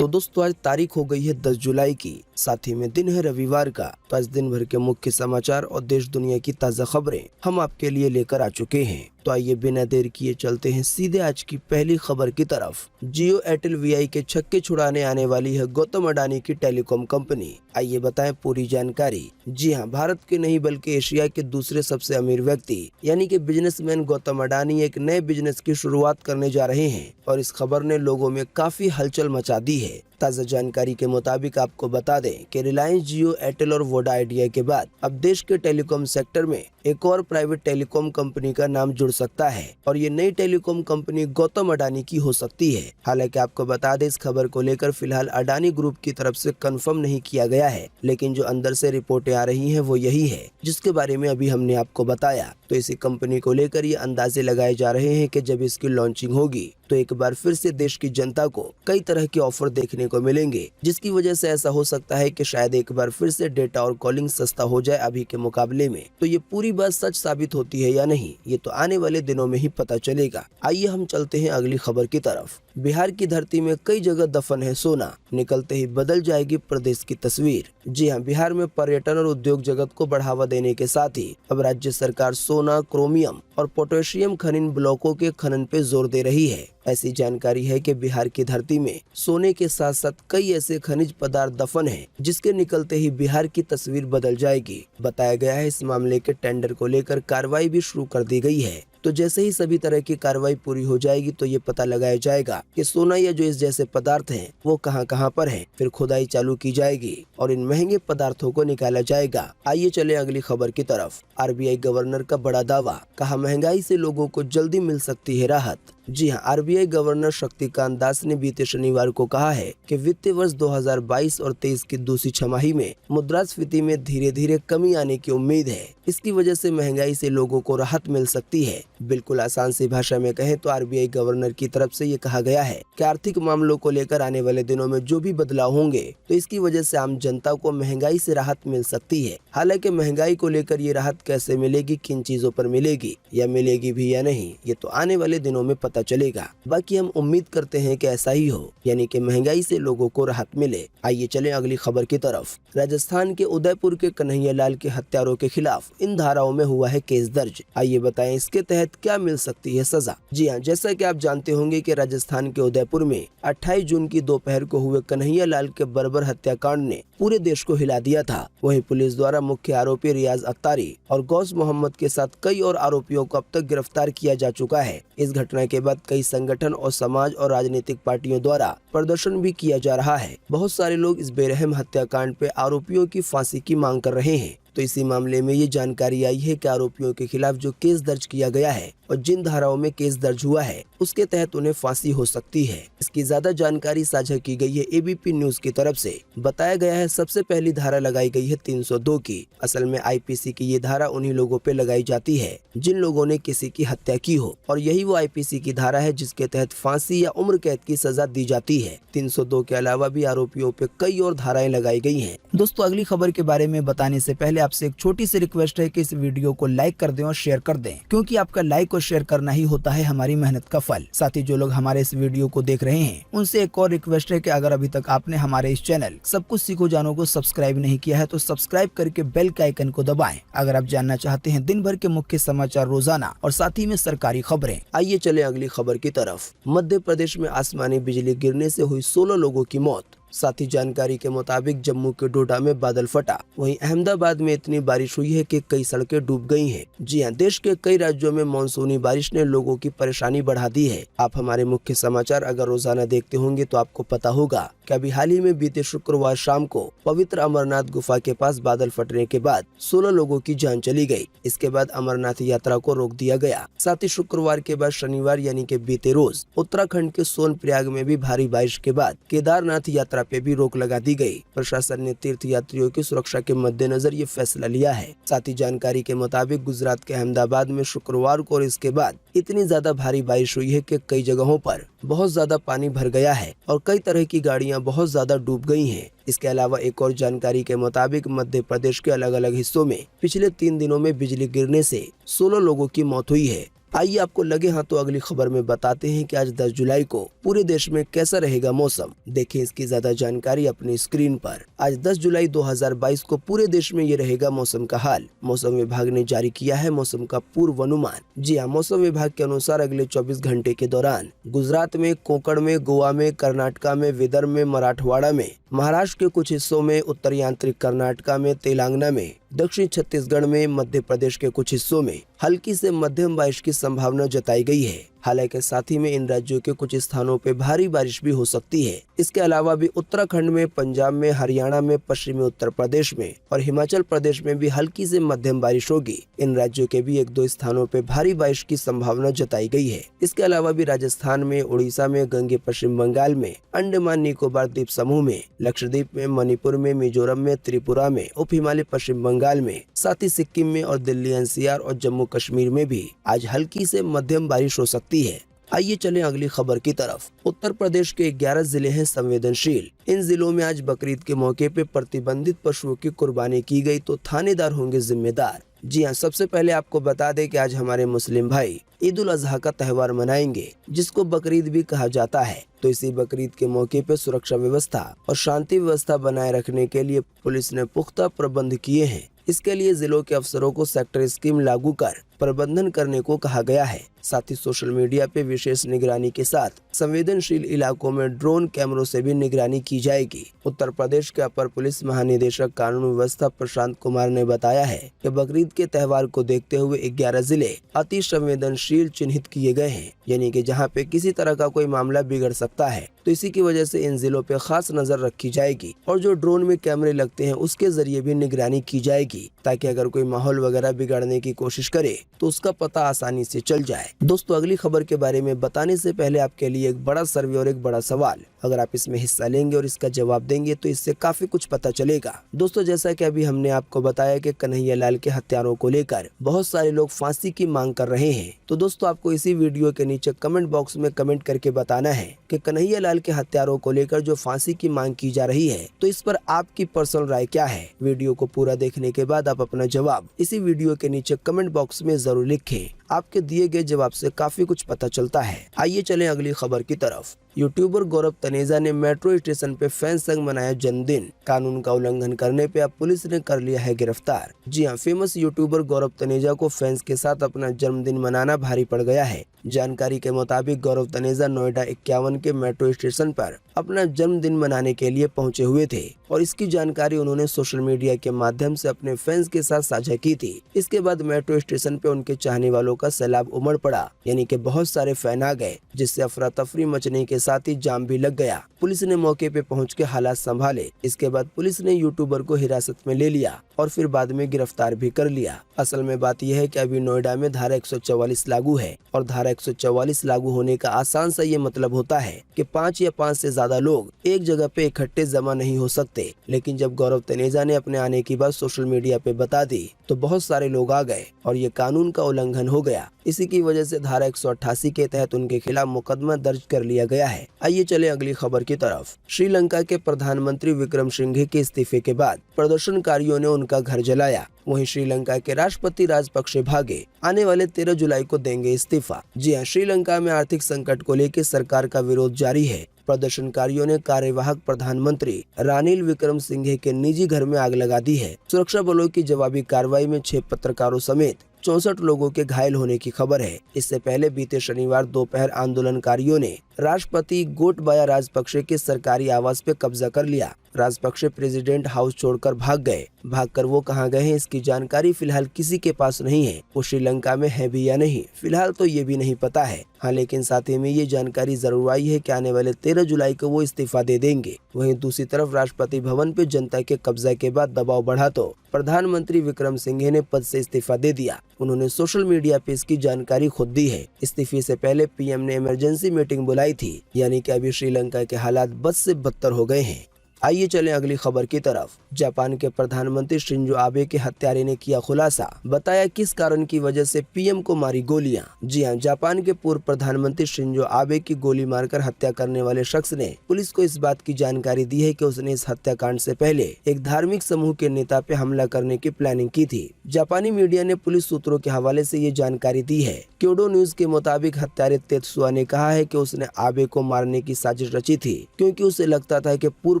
तो दोस्तों आज तारीख हो गई है 10 जुलाई की, साथ ही में दिन है रविवार का। तो आज दिन भर के मुख्य समाचार और देश दुनिया की ताज़ा खबरें हम आपके लिए लेकर आ चुके हैं। तो आइए बिना देर किए चलते हैं सीधे आज की पहली खबर की तरफ। जियो एयरटेल वीआई के छक्के छुड़ाने आने वाली है गौतम अडानी की टेलीकॉम कंपनी। आइए बताएं पूरी जानकारी। जी हां, भारत के नहीं बल्कि एशिया के दूसरे सबसे अमीर व्यक्ति यानी कि बिजनेसमैन गौतम अडानी एक नए बिजनेस की शुरुआत करने जा रहे हैं और इस खबर ने लोगों में काफी हलचल मचा दी है। ताज़ा जानकारी के मुताबिक आपको बता दें कि रिलायंस, जियो, एयरटेल और वोडा आइडिया के बाद अब देश के टेलीकॉम सेक्टर में एक और प्राइवेट टेलीकॉम कंपनी का नाम जुड़ सकता है और ये नई टेलीकॉम कंपनी गौतम अडानी की हो सकती है। हालांकि आपको बता दें, इस खबर को लेकर फिलहाल अडानी ग्रुप की तरफ से कंफर्म नहीं किया गया है, लेकिन जो अंदर से रिपोर्टें आ रही हैं वो यही है जिसके बारे में अभी हमने आपको बताया। तो इसी कंपनी को लेकर ये अंदाजे लगाए जा रहे हैं कि जब इसकी लॉन्चिंग होगी तो एक बार फिर से देश की जनता को कई तरह के ऑफर देखने को मिलेंगे, जिसकी वजह से ऐसा हो सकता है कि शायद एक बार फिर से डेटा और कॉलिंग सस्ता हो जाए अभी के मुकाबले में। तो ये पूरी बात सच साबित होती है या नहीं, ये तो आने वाले दिनों में ही पता चलेगा। आइए हम चलते हैं अगली खबर की तरफ। बिहार की धरती में कई जगह दफन है सोना, निकलते ही बदल जाएगी प्रदेश की तस्वीर। जी हाँ, बिहार में पर्यटन और उद्योग जगत को बढ़ावा देने के साथ ही अब राज्य सरकार सोना, क्रोमियम और पोटेशियम खनिज ब्लॉकों के खनन पे जोर दे रही है। ऐसी जानकारी है कि बिहार की धरती में सोने के साथ साथ कई ऐसे खनिज पदार्थ दफन हैं जिसके निकलते ही बिहार की तस्वीर बदल जाएगी। बताया गया है इस मामले के टेंडर को लेकर कार्रवाई भी शुरू कर दी गई है। तो जैसे ही सभी तरह की कार्रवाई पूरी हो जाएगी तो ये पता लगाया जाएगा कि सोना या जो इस जैसे पदार्थ हैं वो कहां पर हैं। फिर खुदाई चालू की जाएगी और इन महंगे पदार्थों को निकाला जाएगा। आइए चले अगली खबर की तरफ। आरबीआई गवर्नर का बड़ा दावा, कहा महंगाई से लोगों को जल्दी मिल सकती है राहत। जी हां, आरबीआई गवर्नर शक्तिकांत दास ने बीते शनिवार को कहा है कि वित्तीय वर्ष 2022 और 23 की दूसरी छमाही में मुद्रास्फीति में धीरे धीरे कमी आने की उम्मीद है। इसकी वजह से महंगाई से लोगों को राहत मिल सकती है। बिल्कुल आसान सी भाषा में कहें तो आरबीआई गवर्नर की तरफ से ये कहा गया है कि आर्थिक मामलों को लेकर आने वाले दिनों में जो भी बदलाव होंगे तो इसकी वजह से आम जनता को महंगाई से राहत मिल सकती है। हालांकि महंगाई को लेकर ये राहत कैसे मिलेगी, किन चीजों पर मिलेगी या मिलेगी भी या नहीं, ये तो आने वाले दिनों में पता चलेगा। बाकी हम उम्मीद करते हैं कि ऐसा ही हो, यानी कि महंगाई से लोगों को राहत मिले। आइए चलें अगली खबर की तरफ। राजस्थान के उदयपुर के कन्हैया लाल के हत्यारों के खिलाफ इन धाराओं में हुआ है केस दर्ज। आइए बताएं इसके तहत क्या मिल सकती है सजा। जी हाँ, जैसा कि आप जानते होंगे कि राजस्थान के उदयपुर में 28 जून की दोपहर को हुए कन्हैया लाल के बर्बर हत्याकांड ने पूरे देश को हिला दिया था। वहीं पुलिस द्वारा मुख्य आरोपी रियाज अत्तारी और गौस मोहम्मद के साथ कई और आरोपियों को अब तक गिरफ्तार किया जा चुका है। इस घटना के बाद कई संगठन और समाज और राजनीतिक पार्टियों द्वारा प्रदर्शन भी किया जा रहा है। बहुत सारे लोग इस बेरहम हत्याकांड पे आरोपियों की फांसी की मांग कर रहे हैं। तो इसी मामले में ये जानकारी आई है कि आरोपियों के खिलाफ जो केस दर्ज किया गया है और जिन धाराओं में केस दर्ज हुआ है उसके तहत उन्हें फांसी हो सकती है। इसकी ज्यादा जानकारी साझा की गई है एबीपी न्यूज की तरफ से। बताया गया है सबसे पहली धारा लगाई गई है 302 की। असल में आईपीसी की ये धारा उन्हीं लोगों पे लगाई जाती है जिन लोगों ने किसी की हत्या की हो, और यही वो आईपीसी की धारा है जिसके तहत फांसी या उम्र कैद की सजा दी जाती है। 302 के अलावा भी आरोपियों पे कई और धाराएं लगाई गई हैं। दोस्तों अगली खबर के बारे में बताने से पहले आपसे एक छोटी सी रिक्वेस्ट है कि इस वीडियो को लाइक कर दें और शेयर कर दें, क्योंकि आपका लाइक और शेयर करना ही होता है हमारी मेहनत का फल। साथ ही जो लोग हमारे इस वीडियो को देख रहे हैं उनसे एक और रिक्वेस्ट है कि अगर अभी तक आपने हमारे इस चैनल सब कुछ सीखो जानो को सब्सक्राइब नहीं किया है तो सब्सक्राइब करके बेल के आइकन को दबाएं। अगर आप जानना चाहते हैं दिन भर के मुख्य समाचार रोजाना और साथ ही में सरकारी खबरें। आइए चले अगली खबर की तरफ। मध्य प्रदेश में आसमानी बिजली गिरने से हुई 16 लोगों की मौत। साथ ही जानकारी के मुताबिक जम्मू के डोडा में बादल फटा। वहीं अहमदाबाद में इतनी बारिश हुई है कि कई सड़कें डूब गई हैं। जी हां, देश के कई राज्यों में मानसूनी बारिश ने लोगों की परेशानी बढ़ा दी है। आप हमारे मुख्य समाचार अगर रोजाना देखते होंगे तो आपको पता होगा कि अभी हाल ही में बीते शुक्रवार शाम को पवित्र अमरनाथ गुफा के पास बादल फटने के बाद 16 लोगों की जान चली गई। इसके बाद अमरनाथ यात्रा को रोक दिया गया। साथ ही शुक्रवार के बाद शनिवार यानी कि बीते रोज उत्तराखंड के सोनप्रयाग में भी भारी बारिश के बाद केदारनाथ यात्रा पे भी रोक लगा दी गई। प्रशासन ने तीर्थ यात्रियों की सुरक्षा के मद्देनजर ये फैसला लिया है। साथ ही जानकारी के मुताबिक गुजरात के अहमदाबाद में शुक्रवार को और इसके बाद इतनी ज्यादा भारी बारिश हुई है कि कई जगहों पर बहुत ज्यादा पानी भर गया है और कई तरह की गाड़ियां बहुत ज्यादा डूब गई हैं। इसके अलावा एक और जानकारी के मुताबिक मध्य प्रदेश के अलग अलग हिस्सों में पिछले 3 दिनों में बिजली गिरने से 16 लोगों की मौत हुई है। आइए आपको लगे हाँ तो अगली खबर में बताते हैं कि आज 10 जुलाई को पूरे देश में कैसा रहेगा मौसम। देखें इसकी ज्यादा जानकारी अपनी स्क्रीन पर। आज 10 जुलाई 2022 को पूरे देश में ये रहेगा मौसम का हाल। मौसम विभाग ने जारी किया है मौसम का पूर्वानुमान। जी हाँ, मौसम विभाग के अनुसार अगले 24 घंटे के दौरान गुजरात में, कोंकण में, गोवा में, कर्नाटका में, विदर्भ में, मराठवाड़ा में, महाराष्ट्र के कुछ हिस्सों में, उत्तरी आंतरिक कर्नाटका में, तेलंगाना में, दक्षिण छत्तीसगढ़ में, मध्य प्रदेश के कुछ हिस्सों में हल्की से मध्यम बारिश की संभावना जताई गई है। हालांकि साथ ही में इन राज्यों के कुछ स्थानों पे भारी बारिश भी हो सकती है। इसके अलावा भी उत्तराखंड में, पंजाब में, हरियाणा में, पश्चिमी उत्तर प्रदेश में और हिमाचल प्रदेश में भी हल्की से मध्यम बारिश होगी। इन राज्यों के भी 1-2 स्थानों पे भारी बारिश की संभावना जताई गई है। इसके अलावा भी राजस्थान में, उड़ीसा में, गंगे पश्चिम बंगाल में, अंडमान निकोबार द्वीप समूह में, लक्षद्वीप में, मणिपुर में, मिजोरम में, त्रिपुरा में, उप हिमालय पश्चिम बंगाल में, साथ ही सिक्किम में और दिल्ली एनसीआर और जम्मू कश्मीर में भी आज हल्की से मध्यम बारिश हो सकती है। आइए चलें अगली खबर की तरफ। उत्तर प्रदेश के 11 जिले हैं संवेदनशील। इन जिलों में आज बकरीद के मौके पे प्रतिबंधित पशुओं की कुर्बानी की गई तो थानेदार होंगे जिम्मेदार। जी हाँ, सबसे पहले आपको बता दें कि आज हमारे मुस्लिम भाई ईद उल अजहा का त्योहार मनाएंगे, जिसको बकरीद भी कहा जाता है। तो इसी बकरीद के मौके पे सुरक्षा व्यवस्था और शांति व्यवस्था बनाए रखने के लिए पुलिस ने पुख्ता प्रबंध किए हैं। इसके लिए जिलों के अफसरों को सेक्टर स्कीम लागू कर प्रबंधन करने को कहा गया है। साथ ही सोशल मीडिया पे विशेष निगरानी के साथ संवेदनशील इलाकों में ड्रोन कैमरों से भी निगरानी की जाएगी। उत्तर प्रदेश के अपर पुलिस महानिदेशक कानून व्यवस्था प्रशांत कुमार ने बताया है कि बकरीद के त्योहार को देखते हुए 11 जिले अति संवेदनशील चिन्हित किए गए हैं, यानी कि जहां पे किसी तरह का कोई मामला बिगड़ सकता है। तो इसी की वजह से इन जिलों पे खास नजर रखी जाएगी और जो ड्रोन में कैमरे लगते हैं उसके जरिए भी निगरानी की जाएगी, ताकि अगर कोई माहौल वगैरह बिगाड़ने की कोशिश करे तो उसका पता आसानी से चल जाए। दोस्तों, अगली खबर के बारे में बताने से पहले आपके लिए एक बड़ा सर्वे और एक बड़ा सवाल। अगर आप इसमें हिस्सा लेंगे और इसका जवाब देंगे तो इससे काफी कुछ पता चलेगा। दोस्तों, जैसा कि अभी हमने आपको बताया कि कन्हैयालाल के हत्यारों को लेकर बहुत सारे लोग फांसी की मांग कर रहे हैं। तो दोस्तों, आपको इसी वीडियो के नीचे कमेंट बॉक्स में कमेंट करके बताना है कि कन्हैयालाल के हत्यारों को लेकर जो फांसी की मांग की जा रही है, तो इस पर आपकी पर्सनल राय क्या है। वीडियो को पूरा देखने के बाद आप अपना जवाब इसी वीडियो के नीचे कमेंट बॉक्स में जरूर लिखें। आपके दिए गए जवाब से काफी कुछ पता चलता है। आइए चलें अगली खबर की तरफ। यूट्यूबर गौरव तनेजा ने मेट्रो स्टेशन पे फैंस संग मनाया जन्मदिन। कानून का उल्लंघन करने पे अब पुलिस ने कर लिया है गिरफ्तार। जी हां, फेमस यूट्यूबर गौरव तनेजा को फैंस के साथ अपना जन्मदिन मनाना भारी पड़ गया है। जानकारी के मुताबिक गौरव तनेजा नोएडा 51 के मेट्रो स्टेशन पर अपना जन्मदिन मनाने के लिए पहुंचे हुए थे और इसकी जानकारी उन्होंने सोशल मीडिया के माध्यम से अपने फैंस के साथ साझा की थी। इसके बाद मेट्रो स्टेशन पे उनके चाहने वालों का सैलाब उमड़ पड़ा, यानी कि बहुत सारे फैन आ गए, जिससे अफरा तफरी मचने के साथ ही जाम भी लग गया। पुलिस ने मौके पे पहुंच के हालात संभाले। इसके बाद पुलिस ने यूट्यूबर को हिरासत में ले लिया और फिर बाद में गिरफ्तार भी कर लिया। असल में बात यह है कि अभी नोएडा में धारा 144 लागू है और धारा 144 लागू होने का आसान सा ये मतलब होता है कि 5 या 5 से ज्यादा लोग एक जगह पे इकट्ठे जमा नहीं हो सकते। लेकिन जब गौरव तनेजा ने अपने आने की बात सोशल मीडिया पे बता दी तो बहुत सारे लोग आ गए और ये कानून का उल्लंघन हो गया। इसी की वजह से धारा 188 के तहत उनके खिलाफ मुकदमा दर्ज कर लिया गया है। आइए चले अगली खबर की तरफ। श्रीलंका के प्रधानमंत्री विक्रमसिंघे के इस्तीफे के बाद प्रदर्शनकारियों ने उनका घर जलाया। वहीं श्रीलंका के राष्ट्रपति राजपक्षे भागे आने वाले 13 जुलाई को देंगे इस्तीफा। जी हां, श्रीलंका में आर्थिक संकट को लेकर सरकार का विरोध जारी है। प्रदर्शनकारियों ने कार्यवाहक प्रधानमंत्री रानिल विक्रमसिंघे के निजी घर में आग लगा दी है। सुरक्षा बलों की जवाबी कार्रवाई में 6 पत्रकारों समेत 64 लोगों के घायल होने की खबर है। इससे पहले बीते शनिवार दोपहर आंदोलनकारियों ने राष्ट्रपति गोटबाया राजपक्षे के सरकारी आवास पे कब्जा कर लिया। राजपक्षे प्रेसिडेंट हाउस छोड़कर भाग गए। भागकर वो कहां गए हैं इसकी जानकारी फिलहाल किसी के पास नहीं है। वो श्रीलंका में है भी या नहीं, फिलहाल तो ये भी नहीं पता है। हाँ, लेकिन साथ ही में ये जानकारी जरूर आई है कि आने वाले 13 जुलाई को वो इस्तीफा दे देंगे। वहीं दूसरी तरफ राष्ट्रपति भवन पे जनता के कब्जा के बाद दबाव बढ़ा तो प्रधानमंत्री विक्रमसिंघे ने पद से इस्तीफा दे दिया। उन्होंने सोशल मीडिया पे इसकी जानकारी खुद दी है। इस्तीफे से पहले पीएम ने इमरजेंसी मीटिंग बुलाई थी, यानी कि अभी श्रीलंका के हालात बद से बदतर हो गए हैं। आइए चलें अगली खबर की तरफ। जापान के प्रधानमंत्री शिंजो आबे के हत्यारे ने किया खुलासा, बताया किस कारण की वजह से पीएम को मारी गोलियां। जी हां, जापान के पूर्व प्रधानमंत्री शिंजो आबे की गोली मारकर हत्या करने वाले शख्स ने पुलिस को इस बात की जानकारी दी है कि उसने इस हत्याकांड से पहले एक धार्मिक समूह के नेता पे हमला करने की प्लानिंग की थी। जापानी मीडिया ने पुलिस सूत्रों के हवाले से ये जानकारी दी है। क्योडो न्यूज के मुताबिक हत्यारे तेत्सुआ ने कहा है कि उसने आबे को मारने की साजिश रची थी, क्योंकि उसे लगता था कि पूर्व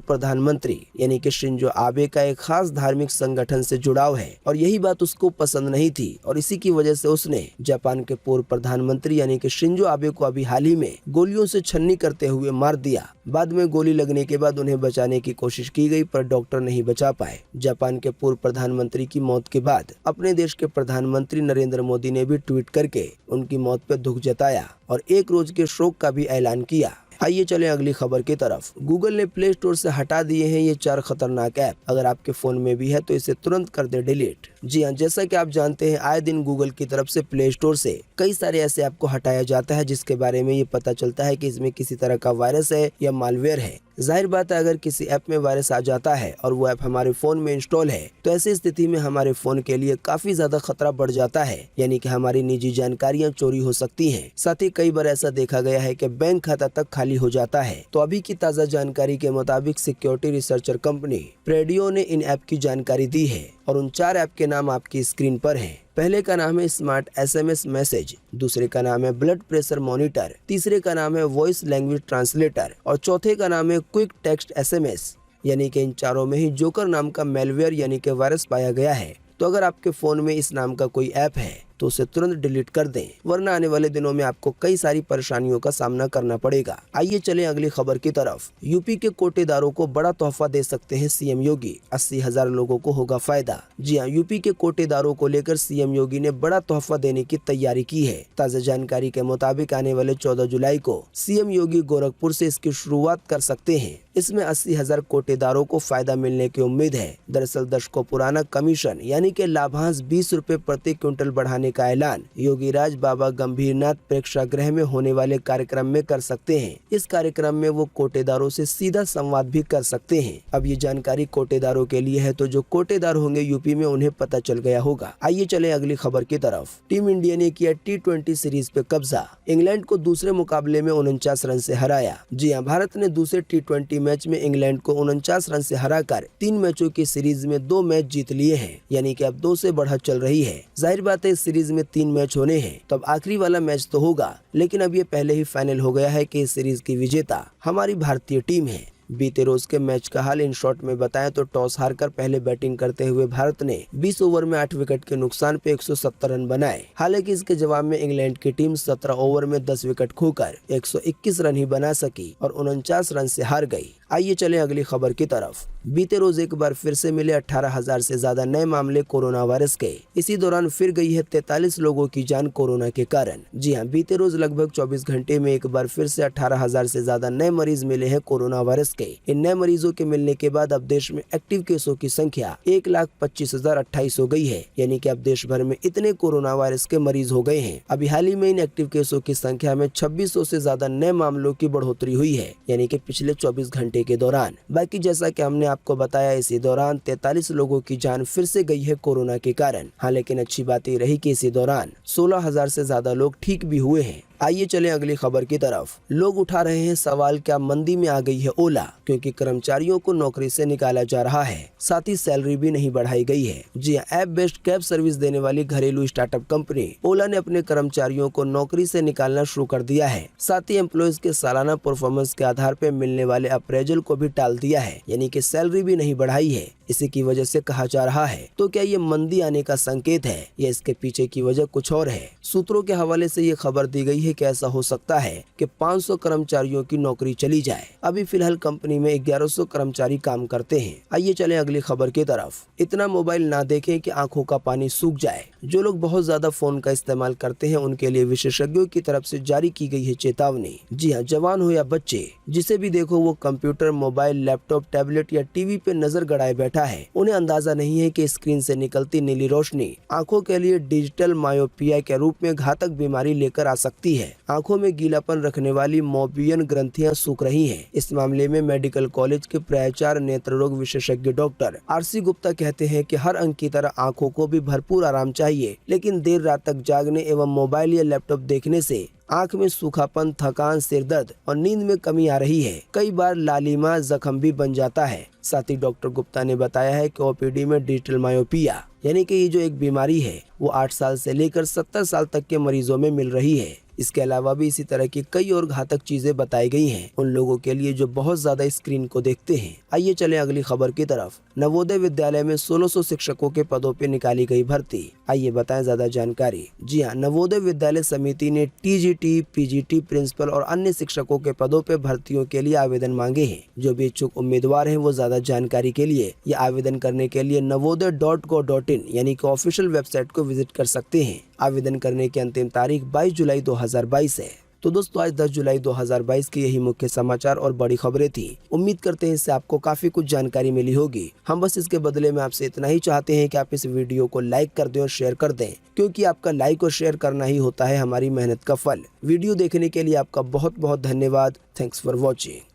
प्रधानमंत्री यानी कि शिंजो आबे का एक खास धार्मिक संगठन से जुड़ाव है और यही बात उसको पसंद नहीं थी और इसी की वजह से उसने जापान के पूर्व प्रधानमंत्री यानी कि शिंजो आबे को अभी हाल ही में गोलियों से छन्नी करते हुए मार दिया। बाद में गोली लगने के बाद उन्हें बचाने की कोशिश की गई पर डॉक्टर नहीं बचा पाए। जापान के पूर्व प्रधानमंत्री की मौत के बाद अपने देश के प्रधानमंत्री नरेंद्र मोदी ने भी ट्वीट करके उनकी मौत पर दुख जताया और एक रोज के शोक का भी ऐलान किया। आइए चलें अगली खबर की तरफ। गूगल ने प्ले स्टोर से हटा दिए हैं ये 4 खतरनाक ऐप। अगर आपके फोन में भी है तो इसे तुरंत कर दे डिलीट। जी हां, जैसा कि आप जानते हैं आए दिन गूगल की तरफ से प्ले स्टोर से कई सारे ऐसे ऐप को हटाया जाता है जिसके बारे में ये पता चलता है कि इसमें किसी तरह का वायरस है या मालवेयर है। जाहिर बात है, अगर किसी ऐप में वायरस आ जाता है और वो ऐप हमारे फोन में इंस्टॉल है तो ऐसी स्थिति में हमारे फोन के लिए काफी ज्यादा खतरा बढ़ जाता है, यानी कि हमारी निजी जानकारियां चोरी हो सकती हैं। साथ ही कई बार ऐसा देखा गया है कि बैंक खाता तक खाली हो जाता है। तो अभी की ताज़ा जानकारी के मुताबिक सिक्योरिटी रिसर्चर कंपनी प्रेडियो ने इन ऐप की जानकारी दी है और उन 4 ऐप के नाम आपकी स्क्रीन पर हैं। पहले का नाम है स्मार्ट SMS मैसेज, दूसरे का नाम है ब्लड प्रेशर मॉनिटर, तीसरे का नाम है वॉइस लैंग्वेज ट्रांसलेटर और चौथे का नाम है क्विक टेक्स्ट SMS। यानी कि इन चारों में ही जोकर नाम का मेलवेयर यानी कि वायरस पाया गया है। तो अगर आपके फोन में इस नाम का कोई ऐप है तो उसे तुरंत डिलीट कर दें, वरना आने वाले दिनों में आपको कई सारी परेशानियों का सामना करना पड़ेगा। आइए चलें अगली खबर की तरफ। यूपी के कोटेदारों को बड़ा तोहफा दे सकते हैं सीएम योगी, 80,000 लोगों को होगा फायदा। जी हां, यूपी के कोटेदारों को लेकर सीएम योगी ने बड़ा तोहफा देने की तैयारी की है। ताज़ा जानकारी के मुताबिक आने वाले 14 जुलाई को सीएम योगी गोरखपुर से इसकी शुरुआत कर सकते हैं। इसमें 80,000 कोटेदारों को फायदा मिलने की उम्मीद है। दरअसल दशकों पुराना कमीशन यानी कि लाभांश 20 रुपए प्रति क्विंटल बढ़ाने का ऐलान योगी राज बाबा गंभीरनाथ प्रेक्षागृह में होने वाले कार्यक्रम में कर सकते हैं। इस कार्यक्रम में वो कोटेदारों से सीधा संवाद भी कर सकते हैं। अब ये जानकारी कोटेदारों के लिए है, तो जो कोटेदार होंगे यूपी में उन्हें पता चल गया होगा। आइए चले अगली खबर की तरफ। टीम इंडिया ने किया T20 सीरीज पे कब्जा, इंग्लैंड को दूसरे मुकाबले में 49 रन से हराया। जी हां, भारत ने दूसरे T20 मैच में इंग्लैंड को 49 रन से हराकर 3 मैचों की सीरीज में 2 मैच जीत लिए हैं, यानी कि अब 2 से बढ़त चल रही है। जाहिर बात है इस सीरीज में 3 मैच होने हैं, तो अब आखिरी वाला मैच तो होगा, लेकिन अब ये पहले ही फाइनल हो गया है कि इस सीरीज की विजेता हमारी भारतीय टीम है। बीते रोज के मैच का हाल इन शॉर्ट में बताएं तो टॉस हारकर पहले बैटिंग करते हुए भारत ने 20 ओवर में 8 विकेट के नुकसान पे 170 रन बनाए। हालांकि इसके जवाब में इंग्लैंड की टीम 17 ओवर में 10 विकेट खोकर 121 रन ही बना सकी और 49 रन से हार गई। आइए चले अगली खबर की तरफ। बीते रोज एक बार फिर से मिले 18,000 से ज्यादा नए मामले कोरोना वायरस के। इसी दौरान फिर गई है 43 लोगों की जान कोरोना के कारण। जी हां, बीते रोज लगभग 24 घंटे में एक बार फिर से 18,000 से ज्यादा नए मरीज मिले हैं कोरोना वायरस के। इन नए मरीजों के मिलने के बाद अब देश में एक्टिव केसों की संख्या 1,25,028 हो गई है, यानी कि अब देश भर में इतने कोरोना वायरस के मरीज हो गए हैं। अभी हाल ही में इन एक्टिव केसों की संख्या में 2600 से ज्यादा नए मामलों की बढ़ोतरी हुई है, यानी कि पिछले 24 घंटे के दौरान। बाकी जैसा कि हमने आपको बताया, इसी दौरान 43 लोगों की जान फिर से गई है कोरोना के कारण। हाँ, लेकिन अच्छी बात ये रही कि इसी दौरान 16,000 से ज्यादा लोग ठीक भी हुए हैं। आइए चलें अगली खबर की तरफ। लोग उठा रहे हैं सवाल, क्या मंदी में आ गई है ओला, क्योंकि कर्मचारियों को नौकरी से निकाला जा रहा है, साथ ही सैलरी भी नहीं बढ़ाई गई है। जी हां, ऐप बेस्ड कैब सर्विस देने वाली घरेलू स्टार्टअप कंपनी ओला ने अपने कर्मचारियों को नौकरी से निकालना शुरू कर दिया है। साथ ही एम्प्लॉयज के सालाना परफॉर्मेंस के आधार पर मिलने वाले अप्रेजल को भी टाल दिया है, यानी कि सैलरी भी नहीं बढ़ाई है। इसी की वजह से कहा जा रहा है, तो क्या ये मंदी आने का संकेत है या इसके पीछे की वजह कुछ और है? सूत्रों के हवाले से ये खबर दी गई है कि ऐसा हो सकता है कि 500 कर्मचारियों की नौकरी चली जाए। अभी फिलहाल कंपनी में 1100 कर्मचारी काम करते हैं। आइए चलें अगली खबर की तरफ। इतना मोबाइल ना देखें कि आंखों का पानी सूख जाए। जो लोग बहुत ज्यादा फोन का इस्तेमाल करते हैं उनके लिए विशेषज्ञों की तरफ से जारी की गई है चेतावनी। जी हाँ, जवान हो या बच्चे, जिसे भी देखो वो कंप्यूटर, मोबाइल, लैपटॉप, टैबलेट या टीवी पे नजर गड़ाए बैठा बैठा है। उन्हें अंदाजा नहीं है कि स्क्रीन से निकलती नीली रोशनी आंखों के लिए डिजिटल मायोपिया के रूप में घातक बीमारी लेकर आ सकती है। आंखों में गीलापन रखने वाली मोबियन ग्रंथियां सूख रही हैं। इस मामले में मेडिकल कॉलेज के प्राचार्य नेत्र रोग विशेषज्ञ डॉक्टर आरसी गुप्ता कहते हैं कि हर अंक की तरह आंखों को भी भरपूर आराम चाहिए, लेकिन देर रात तक जागने एवं मोबाइल या लैपटॉप देखने से आंख में सूखापन, थकान, सिरदर्द और नींद में कमी आ रही है। कई बार लालिमा जख्म भी बन जाता है। साथ ही डॉक्टर गुप्ता ने बताया है कि ओपीडी में डिजिटल मायोपिया यानी कि ये जो एक बीमारी है वो 8 साल से लेकर 70 साल तक के मरीजों में मिल रही है। इसके अलावा भी इसी तरह की कई और घातक चीजें बताई गई हैं उन लोगों के लिए जो बहुत ज्यादा स्क्रीन को देखते हैं। आइए चले अगली खबर की तरफ। नवोदय विद्यालय में 1600 शिक्षकों के पदों पर निकाली गई भर्ती। आइए बताएं ज्यादा जानकारी। जी हाँ, नवोदय विद्यालय समिति ने टीजीटी, पीजीटी, प्रिंसिपल और अन्य शिक्षकों के पदों पर भर्तियों के लिए आवेदन मांगे हैं। जो भी इच्छुक उम्मीदवार हैं वो ज्यादा जानकारी के लिए या आवेदन करने के लिए navodaya.go.in यानी कि ऑफिशियल वेबसाइट को विजिट कर सकते हैं। आवेदन करने की अंतिम तारीख 22 जुलाई 2022 है। तो दोस्तों, आज 10 जुलाई 2022 की यही मुख्य समाचार और बड़ी खबरें थी। उम्मीद करते हैं इससे आपको काफी कुछ जानकारी मिली होगी। हम बस इसके बदले में आपसे इतना ही चाहते हैं कि आप इस वीडियो को लाइक कर दें और शेयर कर दें, क्योंकि आपका लाइक और शेयर करना ही होता है हमारी मेहनत का फल। वीडियो देखने के लिए आपका बहुत बहुत धन्यवाद। Thanks for watching.